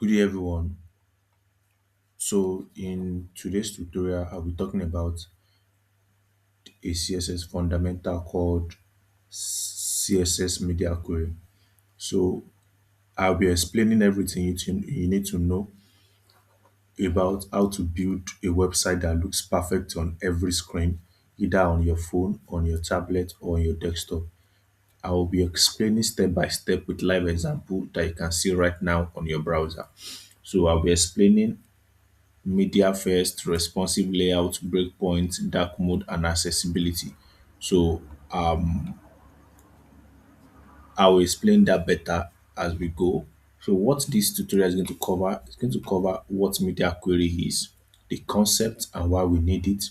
Good day, everyone. So, in today's tutorial, I'll be talking about a CSS fundamental called CSS media query. So, I'll be explaining everything you need to know about how to build a website that looks perfect on every screen, either on your phone, on your tablet, or on your desktop. I will be explaining step by step with live example that you can see right now on your browser. So, I'll be explaining media first, responsive layout, breakpoints, dark mode, and accessibility. So I will explain that better as we go. So what this tutorial is going to cover is going to cover what media query is, the concept and why we need it,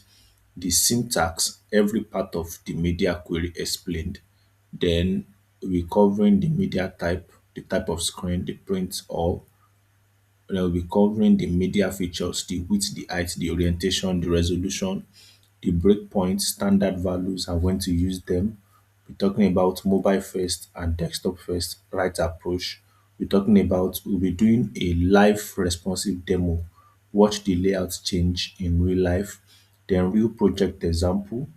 the syntax, every part of the media query explained. Then we covering the media type, the type of screen, the print or we'll be covering the media features, the width, the height, the orientation, the resolution, the breakpoints, standard values, and when to use them. We're talking about mobile first and desktop first right approach. We'll be doing a live responsive demo. Watch the layout change in real life, then real project example,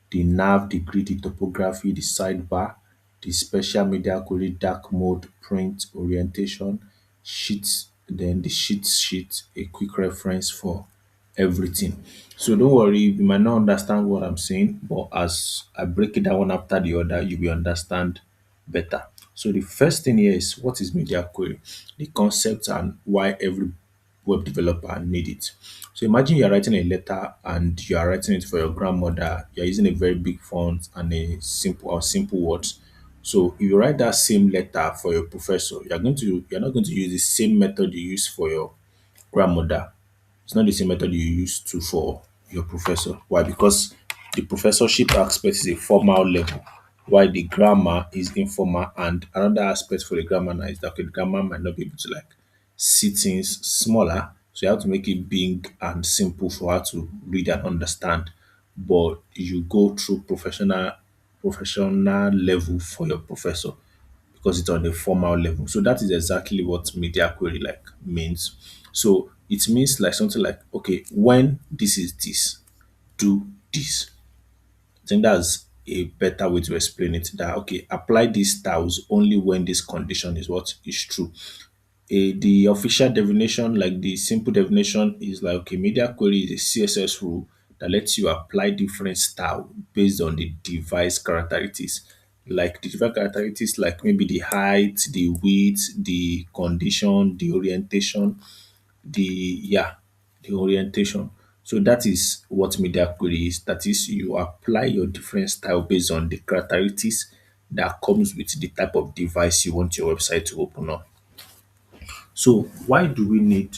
the nav, the grid, the topography, the sidebar, the special media query, dark mode, print, orientation, sheets, then the sheet, a quick reference for everything. So don't worry, you might not understand what I'm saying, but as I break it down one after the other, you will understand better. So the first thing here is what is media query, the concept and why every web developer need it. So imagine you're writing a letter and you are writing it for your grandmother. You're using a very big font and a simple words. So if you write that same letter for your professor, you're not going to use the same method you use for your grandmother. It's not the same method you use to for your professor. Why? Because the professorship aspect is a formal level, while the grammar is informal. And another aspect for the grammar now is that okay, the grammar might not be able to like see things smaller. So you have to make it big and simple for her to read and understand. But you go through professional level for your professor because it's on a formal level. So that is exactly what media query like means. So it means like something like, okay, when this is this, do this. I think that's a better way to explain it. That okay, apply these styles only when this condition is what is true. The official definition, like the simple definition, is like okay, media query is a CSS rule that lets you apply different style based on the device characteristics. Like the device characteristics, like maybe the height, the width, the condition, the orientation, the orientation. So that is what media query is. That is, you apply your different style based on the characteristics that comes with the type of device you want your website to open on. So why do we need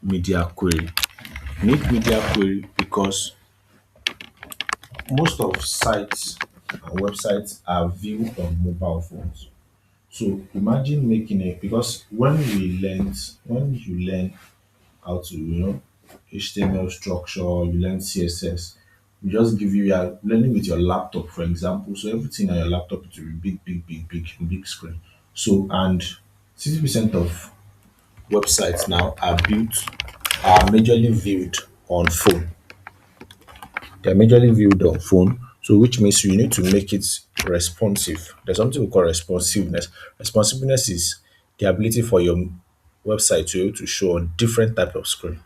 media query? We need media query because most of sites and websites are viewed on mobile phones. So imagine making it because when you learn how to, HTML structure, you learn CSS, we just give you are learning with your laptop, for example. So everything on your laptop is will be big screen. So and 60% of websites now are majorly viewed on phone. They're majorly viewed on phone, so which means you need to make it responsive. There's something we call responsiveness. Responsiveness is the ability for your website to be able to show on different type of screen,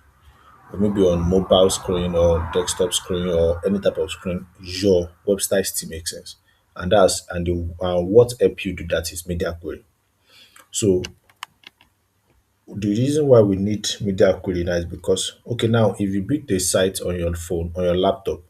or maybe on mobile screen or desktop screen or any type of screen. Your website still makes sense, and what help you do that is media query. So the reason why we need media query now is because okay now if you build a site on your phone on your laptop,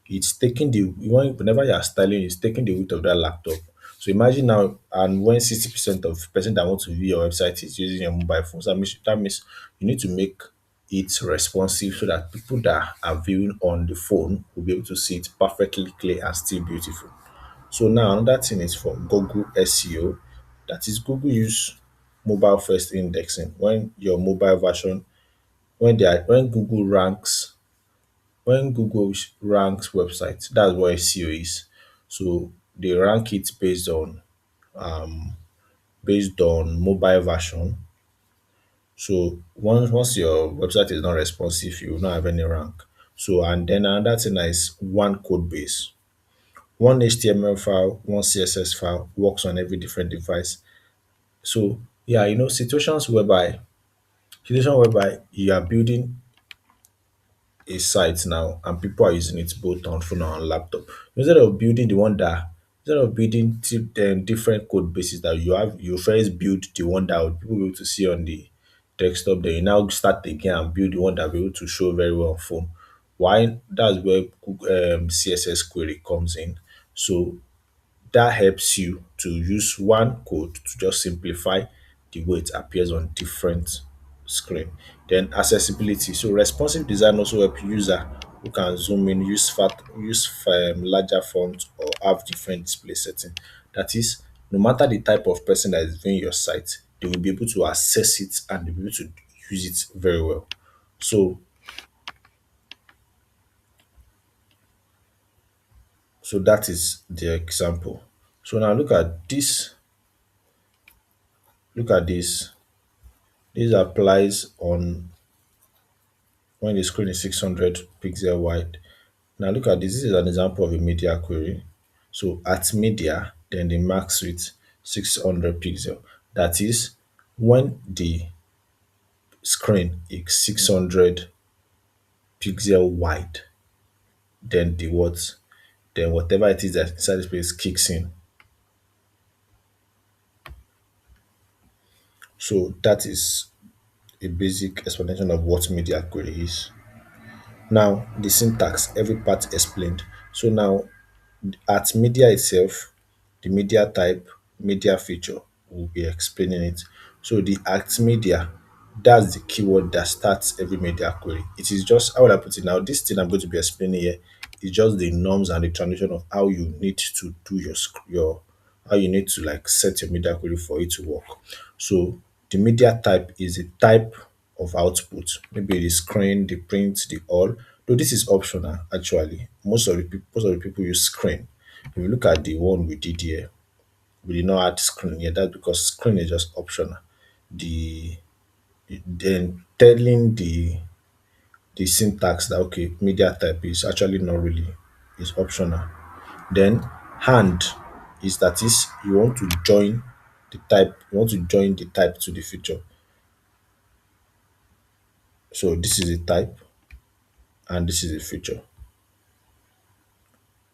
it's taking whenever you are styling, it's taking the weight of that laptop. So imagine now, and when 60% of person that want to view your website is using your mobile phone, so that means you need to make it responsive so that people that are viewing on the phone will be able to see it perfectly clear and still beautiful. So now another thing is for Google SEO. That is Google use mobile first indexing. When your mobile version, when Google ranks websites, that's what SEO is. So they rank it based on mobile version, So once your website is not responsive, you will not have any rank. So and then another thing is one code base. One HTML file, one CSS file works on every different device. So yeah, situation whereby you are building a site now and people are using it both on phone and on laptop. Instead of building different code bases that you first build the one that would people be able to see on the desktop, then you now start again and build the one that will be able to show very well on phone. Why? That's where CSS query comes in. So that helps you to use one code to just simplify the way it appears on different screen. Then accessibility. So responsive design also help user who can zoom in, use larger font or have different display setting. That is, no matter the type of person that is viewing your site, they will be able to access it and they will be able to use it very well. So so that is the example. So now look at this. This applies on when the screen is 600 pixel wide. Now look at this. This is an example of a media query. So at media, then the max width 600 pixel. That is when the screen is 600 pixel wide, then the what? Then whatever it is that inside the space kicks in. So that is a basic explanation of what media query is. Now the syntax, every part explained. So now at media itself, the media type, media feature, will be explaining it. So the at media, that's the keyword that starts every media query. It is just how would I put it now? This thing I'm going to be explaining here is just the norms and the transition of how you need to do your how you need to like set your media query for it to work. So the media type is a type of output, maybe the screen, the print, the all. Though this is optional actually. Most of the people use screen. If you look at the one we did here, we did not add screen here. That's because screen is just optional. The then telling the syntax that okay, media type is actually not really is optional. Then hand is that is you want to join the type to the feature. So this is a type and this is a feature.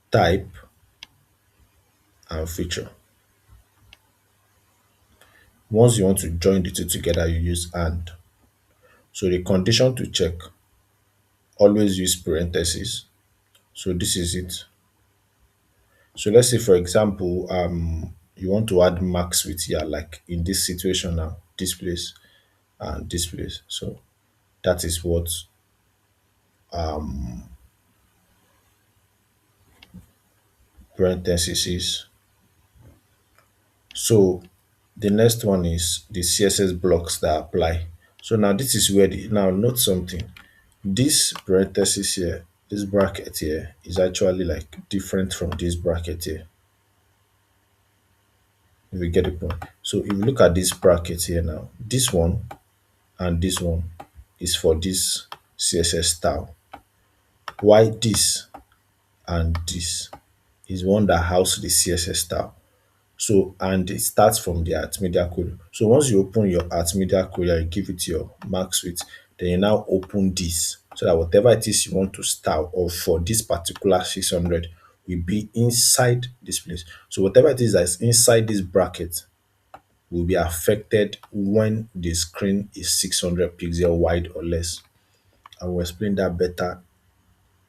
Type and feature. Once you want to join the two together, you use and. So the condition to check, always use parentheses. So this is it. So let's say for example, you want to add max width here, like in this situation now, this place and this place. So that is what parentheses is. So the next one is the CSS blocks that apply. So now this is where now note something. This parenthesis here, this bracket here is actually like different from this bracket here. If you get the point. So if you look at this bracket here now, this one and this one is for this CSS style. Why this and this is one that house the CSS style. So and it starts from the at media query. So once you open your at media query and you give it your max width, then you now open this so that whatever it is you want to style or for this particular 600 will be inside this place. So whatever it is that's inside this bracket will be affected when the screen is 600 pixel wide or less. I will explain that better.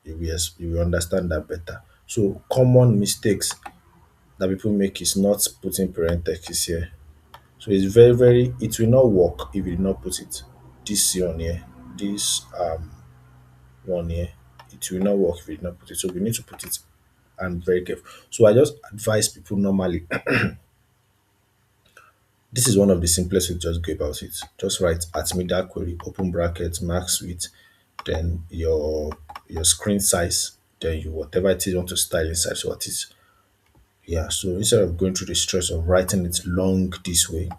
You will understand that better. So common mistakes that people make is not putting parentheses here. So it's it will not work if you do not put it. This one here, this one here, it will not work if you do not put it. So we need to put it and very careful. So I just advise people normally. This is one of the simplest ways to just go about it. Just write at media query, open bracket, max width, then your screen size, then you whatever it is you want to style inside. So what is yeah. So instead of going through the stress of writing it long this way,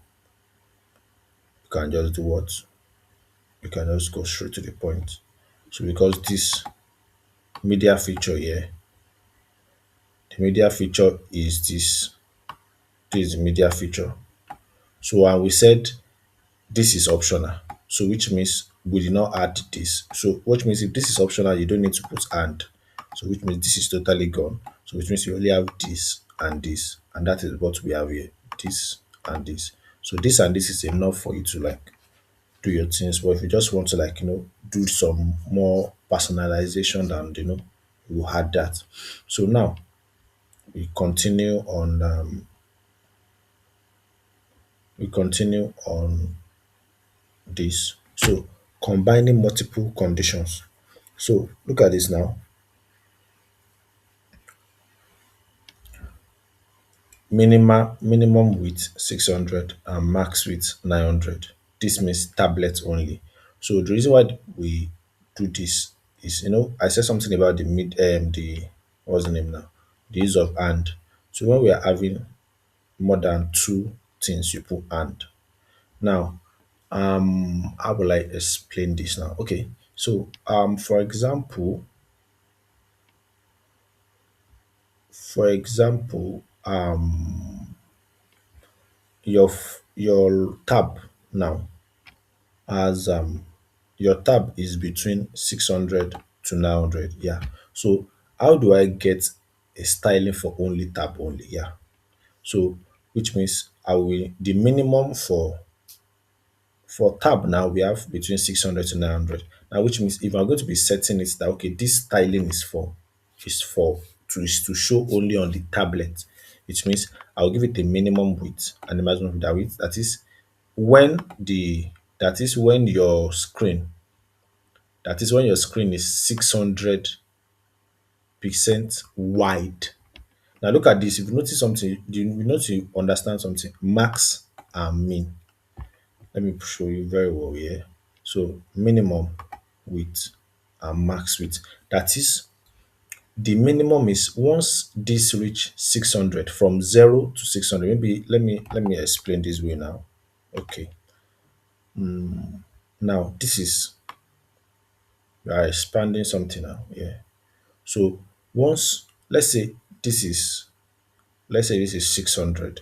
you can just do what? we can just go straight to the point. So because this media feature here, the media feature is this is the media feature. So and we said this is optional. So which means we did not add this. So which means if this is optional, you don't need to put and. So which means this is totally gone. So which means you only have this and this. And that is what we have here. This and this. So this and this is enough for you to like do your things. But if you just want to like, do some more personalization than you had that. So now we continue on this. So combining multiple conditions. So look at this now. Minimum width 600 and max width 900. This means tablet only. So the reason why we do this is, I said something about the what's the name now? The use of and. So when we are having more than two things, you put and. Now, how will I explain this now? Okay, so for example, your tab now as your tab is between 600 to 900. Yeah. So how do I get a styling for only tab only? Yeah. So which means I will the minimum for tab now we have between 600 to 900. Now which means if I'm going to be setting it that okay, this styling is to show only on the tablet, which means I'll give it a minimum width and the maximum width. That is when the that is when your screen is 600% wide. Now look at this. If you notice something, you need to understand something. Max and min. Let me show you very well here. So minimum width and max width. That is the minimum is once this reach 600 from 0 to 600. Maybe let me explain this way now. Okay. Now this is we are expanding something now. Yeah. So once let's say this is 600.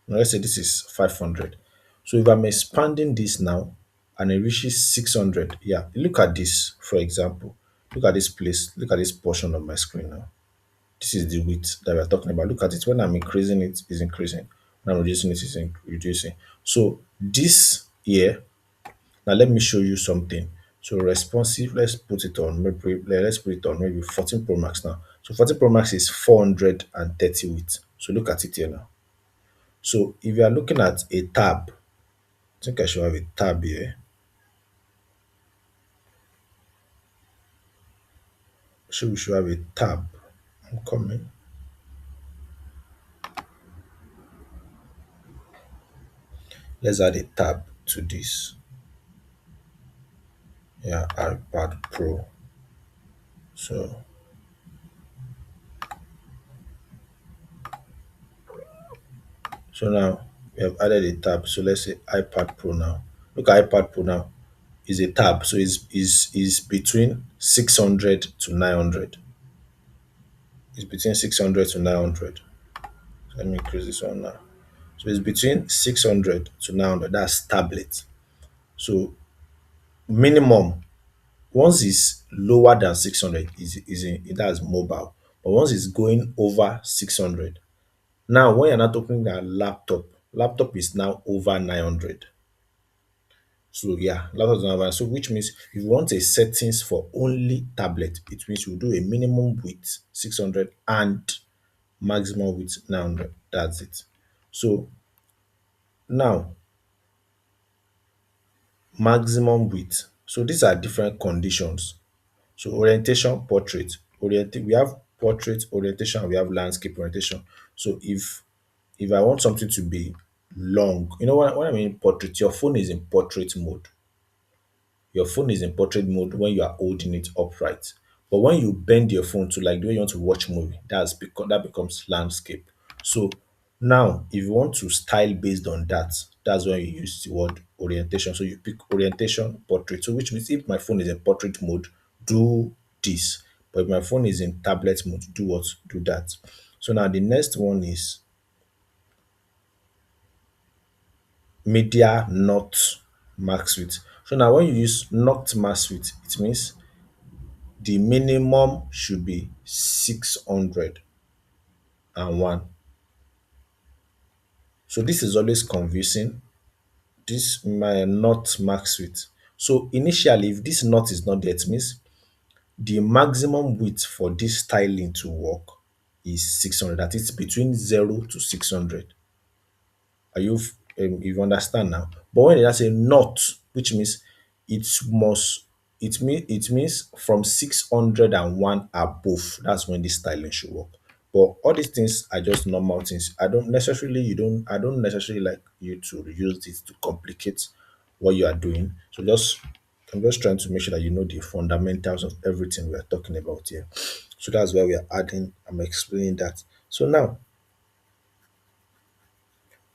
Now let's say this is 500. So if I'm expanding this now and it reaches 600, yeah, look at this, for example. Look at this place. Look at this portion of my screen now. This is the width that we're talking about. Look at it. When I'm increasing it, it's increasing. When I'm reducing it, it's reducing. So this here, now let me show you something. So responsive, let's put it on maybe 14 Pro Max now. So 14 Pro Max is 430 width. So look at it here now. So if you are looking at a tab, I think I should have a tab here. So we should have a tab. I'm coming. Let's add a tab to this. Yeah, iPad Pro. So now we have added a tab. So let's say iPad Pro now. Look at iPad Pro now. Is a tab. So is between 600 to 900. It's between 600 to 900. So let me increase this one now. So it's between 600 to 900. That's tablet. So minimum once it's lower than 600 that's mobile. But once it's going over 600, now when you're not talking about laptop is now over 900. So yeah, laptop is now over. So which means if you want a settings for only tablet, it means you do a minimum width 600 and maximum width 900. That's it. So now maximum width. So these are different conditions. So orientation, portrait. We have portrait orientation, we have landscape orientation. So if I want something to be long, when I mean portrait, your phone is in portrait mode. Your phone is in portrait mode when you are holding it upright. But when you bend your phone to like the way you want to watch movie, that becomes landscape. So Now, if you want to style based on that, that's when you use the word orientation. So you pick orientation portrait. So which means if my phone is in portrait mode, do this. But if my phone is in tablet mode, do what? Do that. So now the next one is media not max width. So now when you use not max width, it means the minimum should be 601. So this is always confusing. This my not max width. So initially, if this not is not there, it means the maximum width for this styling to work is 600. That is between 0 to 600. Are you you understand now? But when they say not, which means it must it means from 601 above, that's when this styling should work. But all these things are just normal things. I don't necessarily like you to use it to complicate what you are doing. So just I'm just trying to make sure that you know the fundamentals of everything we are talking about here. So that's why we are adding, I'm explaining that. So now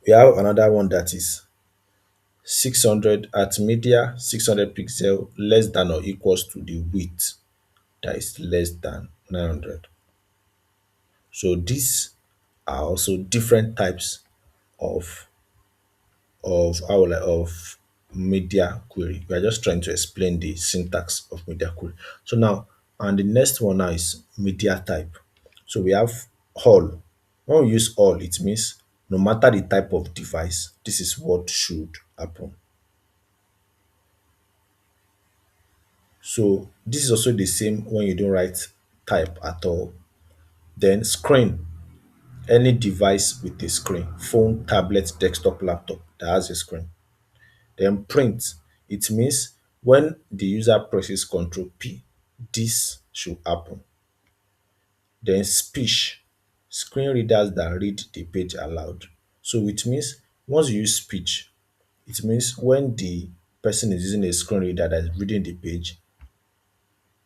we have another one that is 600 at media, 600 pixel less than or equals to the width that is less than 900. So these are also different types of of media query. We are just trying to explain the syntax of media query. So now, and the next one now is media type. So we have all. When we use all, it means no matter the type of device, this is what should happen. So this is also the same when you don't write type at all. Then screen, any device with a screen, phone, tablet, desktop, laptop that has a screen. Then print, it means when the user presses Control P, this should happen. Then speech, screen readers that read the page aloud. So it means once you use speech, it means when the person is using a screen reader that is reading the page,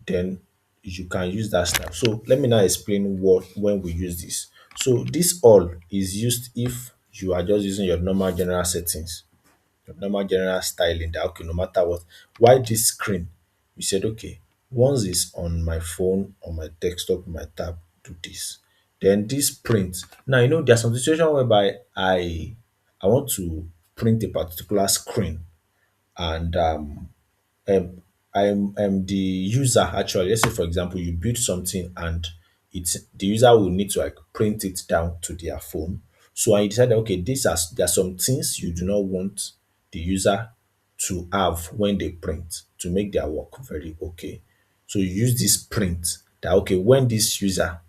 then you can use that style. So let me now explain what when we use this. So this all is used if you are just using your normal general settings, your normal general styling that okay, no matter what. Why this screen? You said okay, once it's on my phone, on my desktop, my tab, do this. Then this print. Now you know there's some situation whereby I want to print a particular screen and um, I'm the user actually. Let's say for example, you build something and it's the user will need to like print it down to their phone. So I decided, okay, there are some things you do not want the user to have when they print to make their work very okay. So you use this print that okay, when this user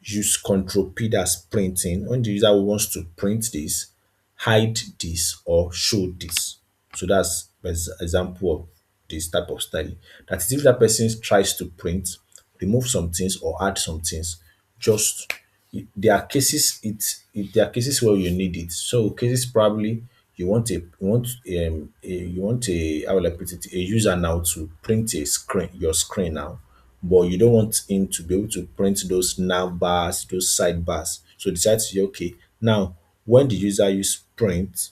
use Control P, that's printing. When the user wants to print this, hide this or show this. So that's example of this type of styling. That is if that person tries to print, remove some things or add some things, just there are cases there are cases where you need it. So cases probably you want a how will I put it, a user now to print a screen your screen now, but you don't want him to be able to print those nav bars, those sidebars. So decide to say, okay, now when the user use print,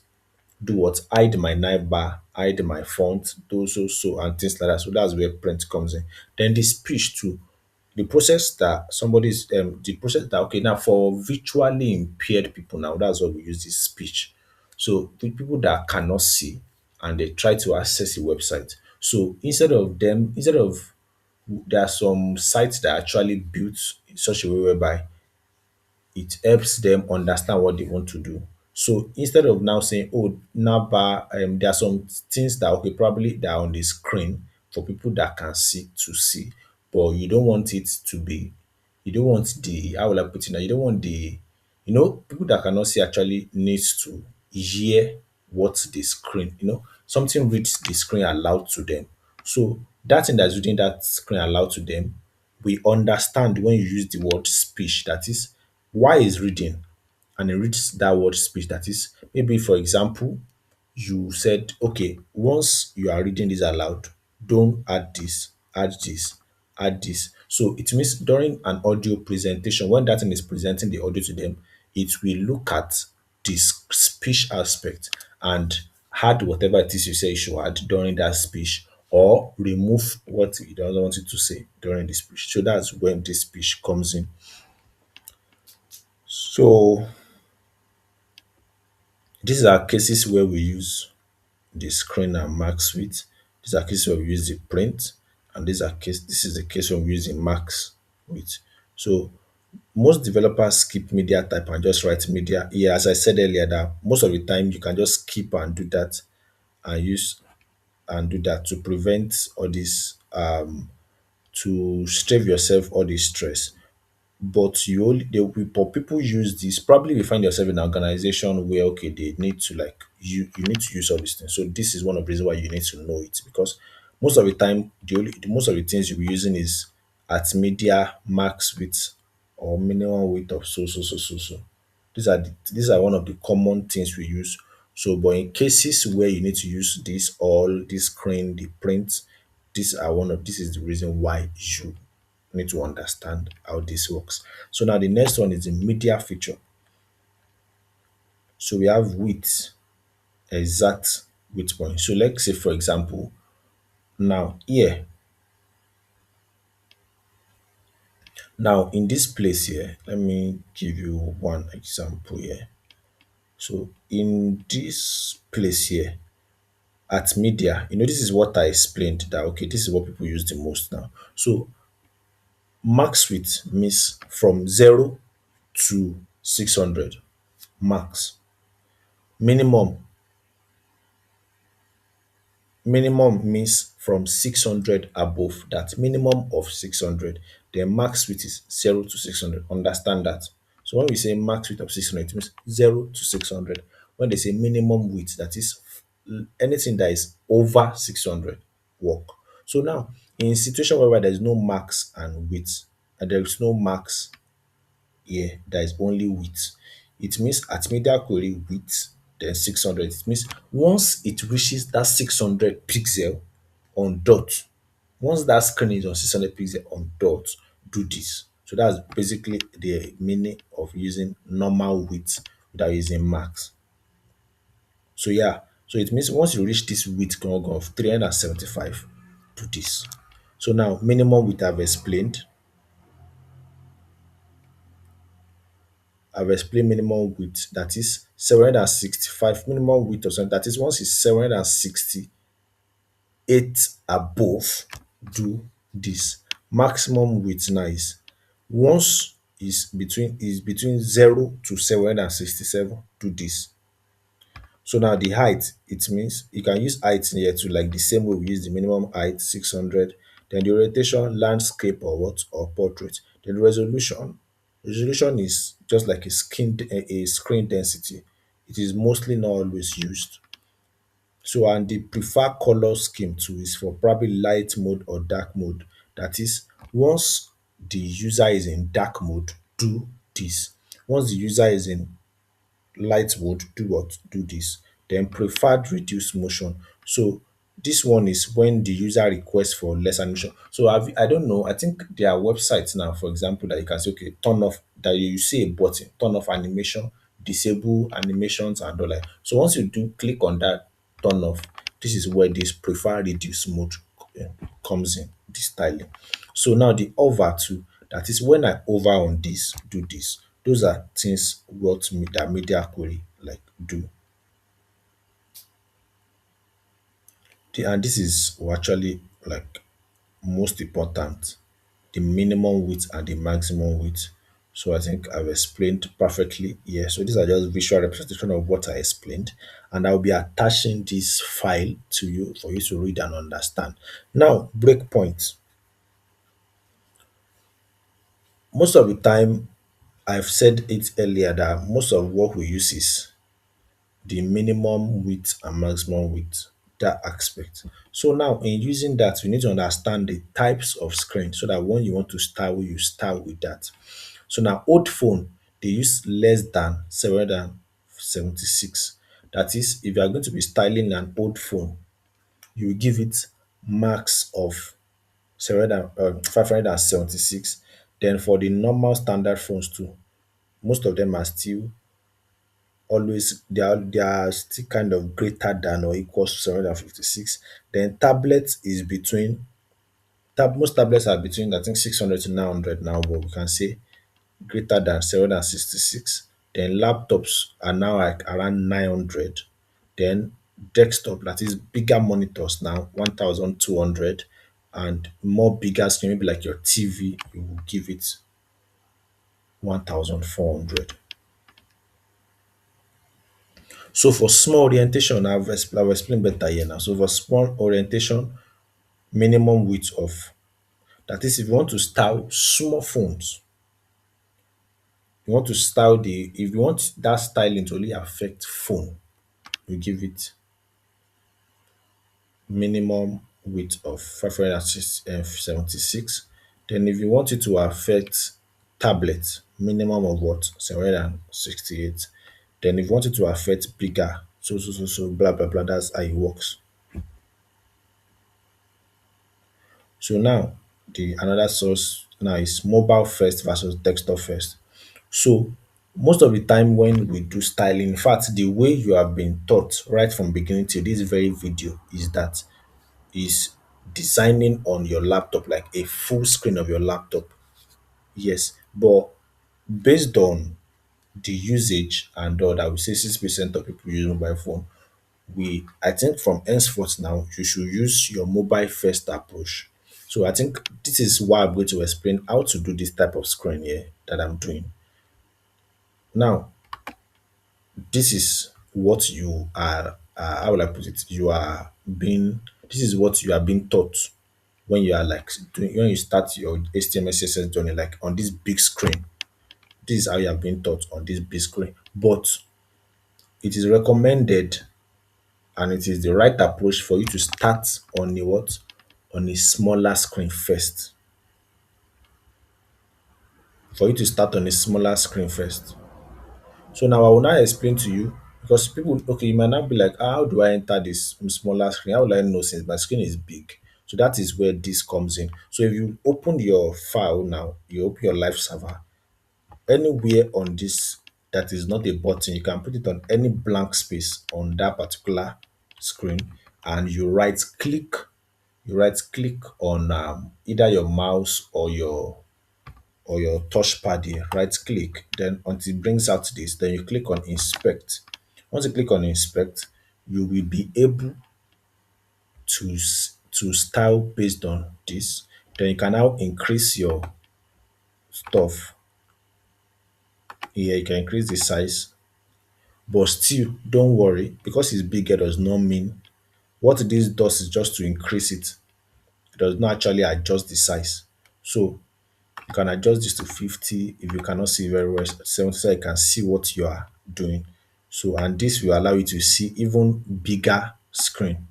do what? Hide my nav bar, hide my font, those so and things like that. So that's where print comes in. Then the speech too. The process that okay now for visually impaired people now, that's what we use this speech. So the people that cannot see and they try to access a website. So instead of there are some sites that are actually built in such a way whereby it helps them understand what they want to do. So instead of now saying, oh, Naba, there are some things that okay, probably that are on the screen for people that can see to see, but you don't want it to be, you don't want the, how will I put it now? You don't want the, people that cannot see actually needs to hear what the screen, something reads the screen aloud to them. So that thing that's reading that screen aloud to them, we understand when you use the word speech. That is, why is reading and it reads that word speech. That is, maybe for example, you said, okay, once you are reading this aloud, don't add this, add this, add this. So it means during an audio presentation, when that thing is presenting the audio to them, it will look at this speech aspect and add whatever it is you say you should add during that speech, or remove what you don't want it to say during the speech. So that's when this speech comes in. So these are cases where we use the screen and max width. These are cases where we use the print, and this is the case when we use the max width. So most developers skip media type and just write media. Yeah, as I said earlier, that most of the time you can just skip and do that and use and do that to prevent all this to save yourself all this stress. But you only but people use this, probably you find yourself in an organization where okay they need to like you need to use all these things. So this is one of the reasons why you need to know it, because most of the time most of the things you'll be using is at media max width or minimum width of so. These are one of the common things we use. So but in cases where you need to use this all this screen, the print, this is the reason why you need to understand how this works. So now the next one is the media feature. So we have width, exact width point. So let's say for example, now here, now in this place here, let me give you one example here. So in this place here, at media, this is what I explained that okay, this is what people use the most now. So max width means from 0 to 600 max. Minimum Minimum means from 600 above, that minimum of 600. Then max width is 0 to 600. Understand that. So when we say max width of 600, it means 0 to 600. When they say minimum width, that is anything that is over 600 work. So now, in situation where there is no max and width, and there is no max here, there is only width. It means at media query width, then 600. It means once it reaches that 600 pixel on dot, once that screen is on 600 pixel on dot, do this. So that's basically the meaning of using normal width without using max. So yeah, so it means once you reach this width of 375, do this. So now minimum width I've explained minimum width, that is 765 minimum width of something, that is once it's 768 above, do this. Maximum width now is once is between 0 to 767, do this. So now the height, it means you can use height here too, like the same way we use the minimum height 600. Then the orientation, landscape or what, or portrait. Then the resolution is just like a screen density. It is mostly not always used. So and the preferred color scheme too is for probably light mode or dark mode. That is, once the user is in dark mode, do this. Once the user is in light mode, do what? Do this. Then preferred reduce motion. So this one is when the user requests for less animation. So I don't know. I think there are websites now, for example, that you can say, okay, turn off that you see a button, turn off animation, disable animations and all that. So once you do click on that turn off, this is where this preferred reduce mode comes in, this styling. So now the over too, that is when I over on this, do this. Those are things that media query like do. And this is actually like most important, the minimum width and the maximum width. So I think I've explained perfectly here. So these are just visual representation of what I explained, and I'll be attaching this file to you for you to read and understand. Now, breakpoint. Most of the time, I've said it earlier that most of what we use is the minimum width and maximum width, that aspect. So now in using that, you need to understand the types of screen so that when you want to style, you start with that. So now old phone, they use less than 776. That is, if you are going to be styling an old phone, you will give it max of 576. Then for the normal standard phones too, most of them are still always they are still kind of greater than or equals to 756. Then tablets is between most tablets are between I think 600 to 900 now, but we can say greater than 766. Then laptops are now like around 900. Then desktop, that is bigger monitors now, 1200, and more bigger screen, maybe like your TV, you will give it 1400. So for small orientation, I've explained better here now. So for small orientation, minimum width of, that is if you want to style small phones, you want to style the if you want that styling to only affect phone, you give it minimum width of 576. Then if you want it to affect tablet, minimum of what? 768. Then if you want it to affect bigger, so blah blah blah, that's how it works. So now the another source now is mobile first versus desktop first. So most of the time when we do styling, in fact, the way you have been taught right from beginning to this very video is designing on your laptop, like a full screen of your laptop. Yes, but based on the usage and all that, we say 6% of people use mobile phone. We I think from henceforth now you should use your mobile first approach. So I think this is why I'm going to explain how to do this type of screen here that I'm doing. Now, this is what you are how will I put it? This is what you are being taught when you are like doing when you start your HTML CSS journey, like on this big screen. This is how you are being taught on this big screen. But it is recommended and it is the right approach for you to start on a what? On a smaller screen first. For you to start on a smaller screen first. So now I will now explain to you, because people, okay, you might not be like, "Ah, how do I enter this smaller screen? How will I know since my screen is big?" So that is where this comes in. So if you open your file now, you open your live server, anywhere on this that is not a button, you can put it on any blank space on that particular screen, and you right click on either your mouse or your touchpad here, right click, then until it brings out this, then you click on inspect. Once you click on inspect, you will be able to style based on this. Then you can now increase your stuff here. You can increase the size, but still don't worry, because it's bigger does not mean what this does is just to increase it. It does not actually adjust the size. So you can adjust this to 50 if you cannot see very well, 70 so you can see what you are doing. So and this will allow you to see even bigger screen.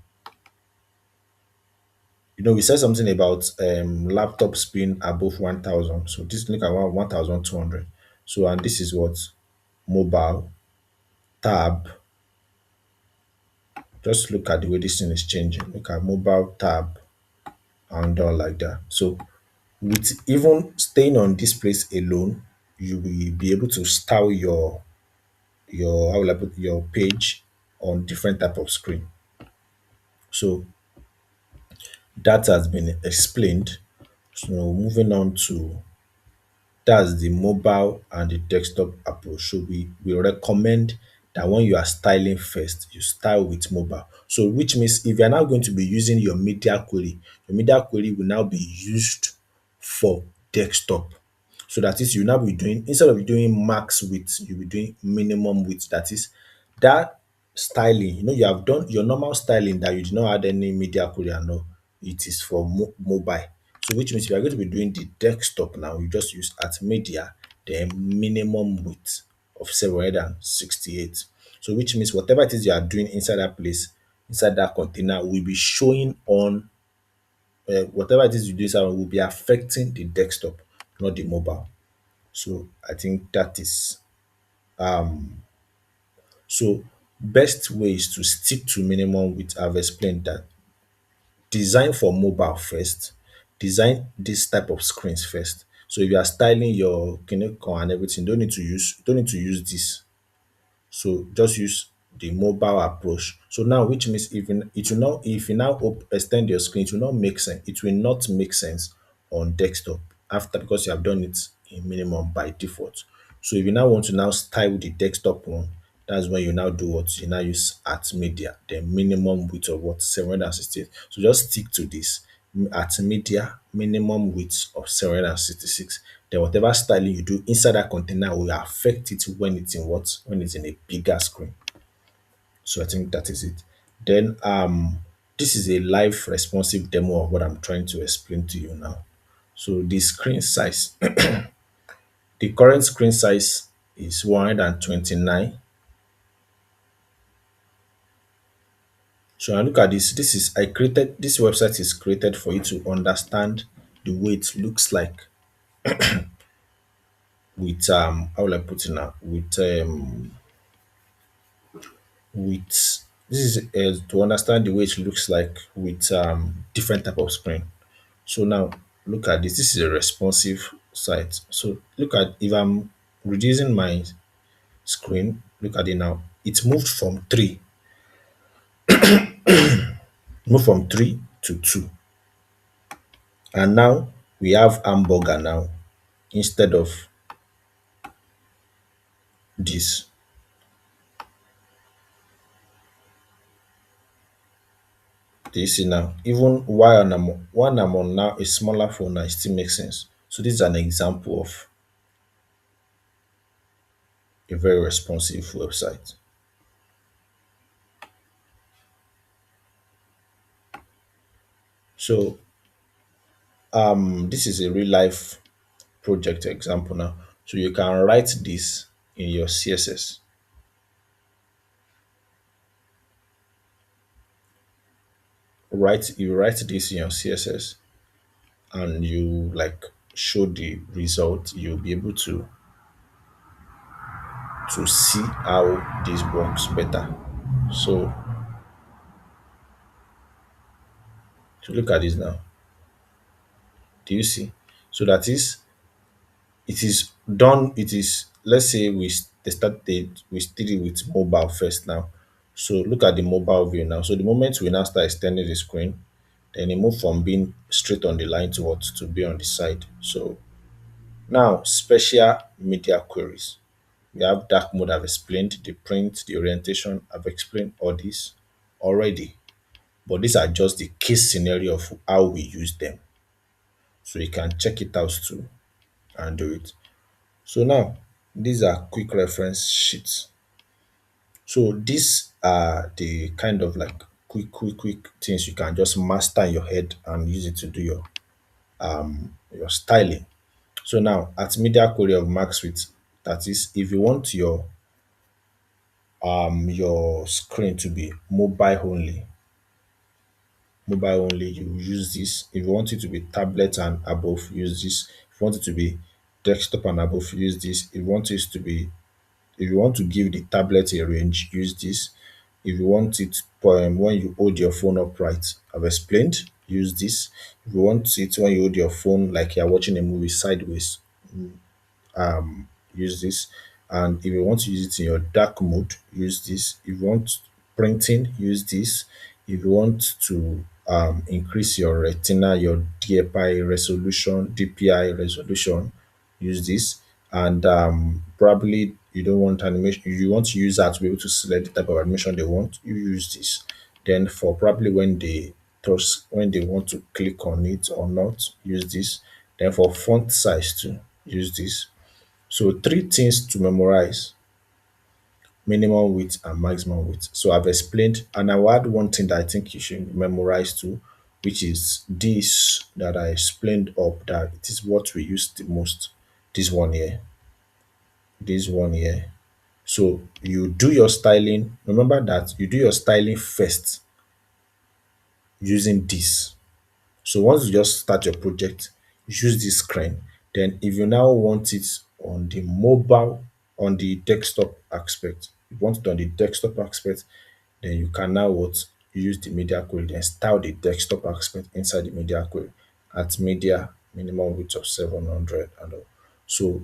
You know, we said something about laptops being above 1000. So this look at 1200. So and this is what mobile tab. Just look at the way this thing is changing. Look at mobile tab and all like that. So with even staying on this place alone, you will be able to style your how will I put your page on different type of screen. So that has been explained. So moving on to, that's the mobile and the desktop approach. So we recommend that when you are styling first, you style with mobile. So which means if you are now going to be using your media query will now be used for desktop. So that is you now be doing, instead of doing max width, you'll be doing minimum width. That is that styling, you know, you have done your normal styling that you did not add any media query and all, it is for mobile. So which means if you are going to be doing the desktop now, you just use at media, then minimum width of 768. So which means whatever it is you are doing inside that place, inside that container will be showing on whatever it is you do inside will be affecting the desktop, not the mobile. So I think that is so best way is to stick to minimum width. I've explained that. Design for mobile first. Design this type of screens first. So if you are styling your Kinecon and everything, don't need to use this. So just use the mobile approach. So now, which means even it will not if you now extend your screen, it will not make sense. It will not make sense on desktop after because you have done it in minimum by default. So if you now want to now style the desktop one, that's when you now do what you now use at media, the minimum width of what 760. So just stick to this at media minimum width of 766. Then whatever styling you do inside that container will affect it when it's in what when it's in a bigger screen. So I think that is it. Then this is a live responsive demo of what I'm trying to explain to you now. So the screen size, the current screen size is 129. So now look at this. This website is created for you to understand the way it looks like with how will I put it now? With this is to understand the way it looks like with different type of screen. So now look at this. This is a responsive site. So look at if I'm reducing my screen, look at it now. It moved from three to two. And now we have hamburger now instead of this. Do you see now? Even while I'm on now a smaller phone now, it still makes sense. So this is an example of a very responsive website. So this is a real life project example now. So you can write this in your CSS. Write this in your CSS and you like show the result, you'll be able to see how this works better. So to look at this now, do you see? So that is it is done. It is let's say we started with mobile first now. So look at the mobile view now. So the moment we now start extending the screen, then it move from being straight on the line to what to be on the side. So now special media queries. We have dark mode. I've explained the print, the orientation. I've explained all this already. But these are just the case scenario of how we use them. So you can check it out too and do it. So now these are quick reference sheets. So these are the kind of like quick things you can just master in your head and use it to do your styling. So now at media query of max width, that is if you want your screen to be mobile only, you use this. If you want it to be tablet and above, use this. If you want it to be desktop and above, use this. If you want to give the tablet a range, use this. If you want it when you hold your phone upright, I've explained, use this. If you want it when you hold your phone like you're watching a movie sideways, use this. And if you want to use it in your dark mode, use this. If you want printing, use this. If you want to increase your retina, your DPI resolution, use this. And probably you don't want animation, you want to use that to be able to select the type of animation they want, you use this. Then for probably when they want to click on it or not, use this. Then for font size too, use this. So three things to memorize: minimum width and maximum width. So I've explained, and I will add one thing that I think you should memorize too, which is this that I explained up that it is what we use the most. This one here, this one here. So you do your styling. Remember that you do your styling first using this. So once you just start your project, use this screen. Then if you now want it on the mobile, on the desktop aspect, you want it on the desktop aspect, then you can now what use the media query, then style the desktop aspect inside the media query at media minimum width of 700 and all. So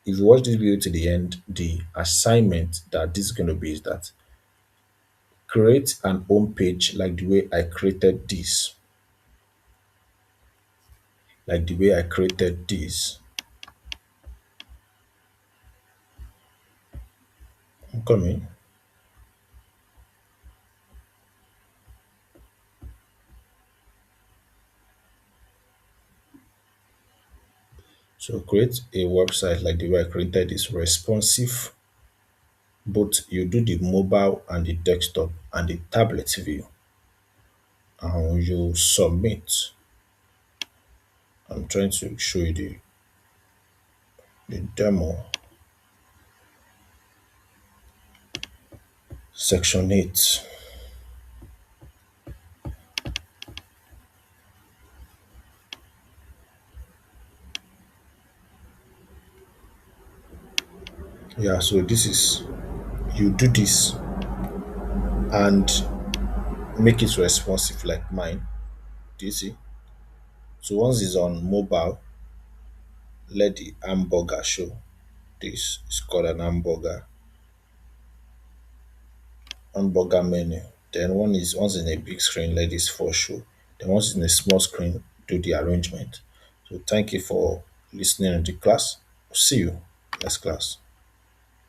if you watch this video to the end, the assignment that this is going to be is that create an home page like the way I created this, like the way I created this. I'm coming. So create a website like the way I created this responsive. Both you do the mobile and the desktop and the tablet view, and you submit. I'm trying to show you the demo. Section 8. Yeah, so this is you do this and make it responsive like mine. Do you see? So once it's on mobile, let the hamburger show. This is called an hamburger menu. Then once in a big screen, let this for show. Then once in a small screen, do the arrangement. So thank you for listening to the class. See you next class.